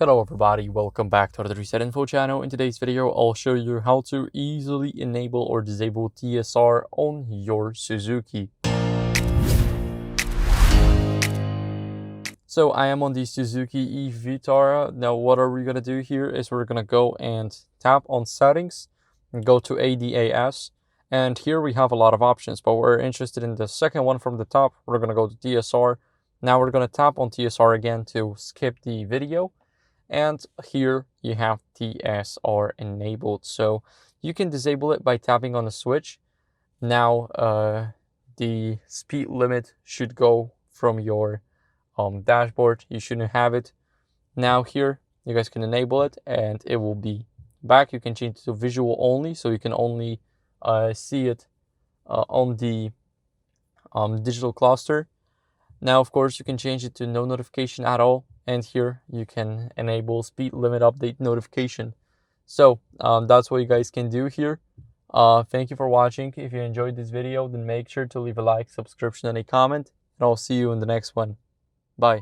Hello everybody, welcome back to the Reset Info channel. In today's video, I'll show you how to easily enable or disable TSR on your Suzuki. So I am on the Suzuki e-Vitara. Now what are we going to do here is we're going to go and tap on settings and go to ADAS. And here we have a lot of options, but we're interested in the second one from the top. We're going to go to TSR. Now we're going to tap on TSR again to skip the video. And here you have TSR enabled. So you can disable it by tapping on the switch. Now the speed limit should go from your dashboard. You shouldn't have it. Now here you guys can enable it and it will be back. You can change it to visual only, so you can only see it on the digital cluster. Now, of course, you can change it to no notification at all. And here you can enable speed limit update notification. So that's what you guys can do here. Thank you for watching. If you enjoyed this video, then make sure to leave a like, subscription, and a comment. And I'll see you in the next one. Bye.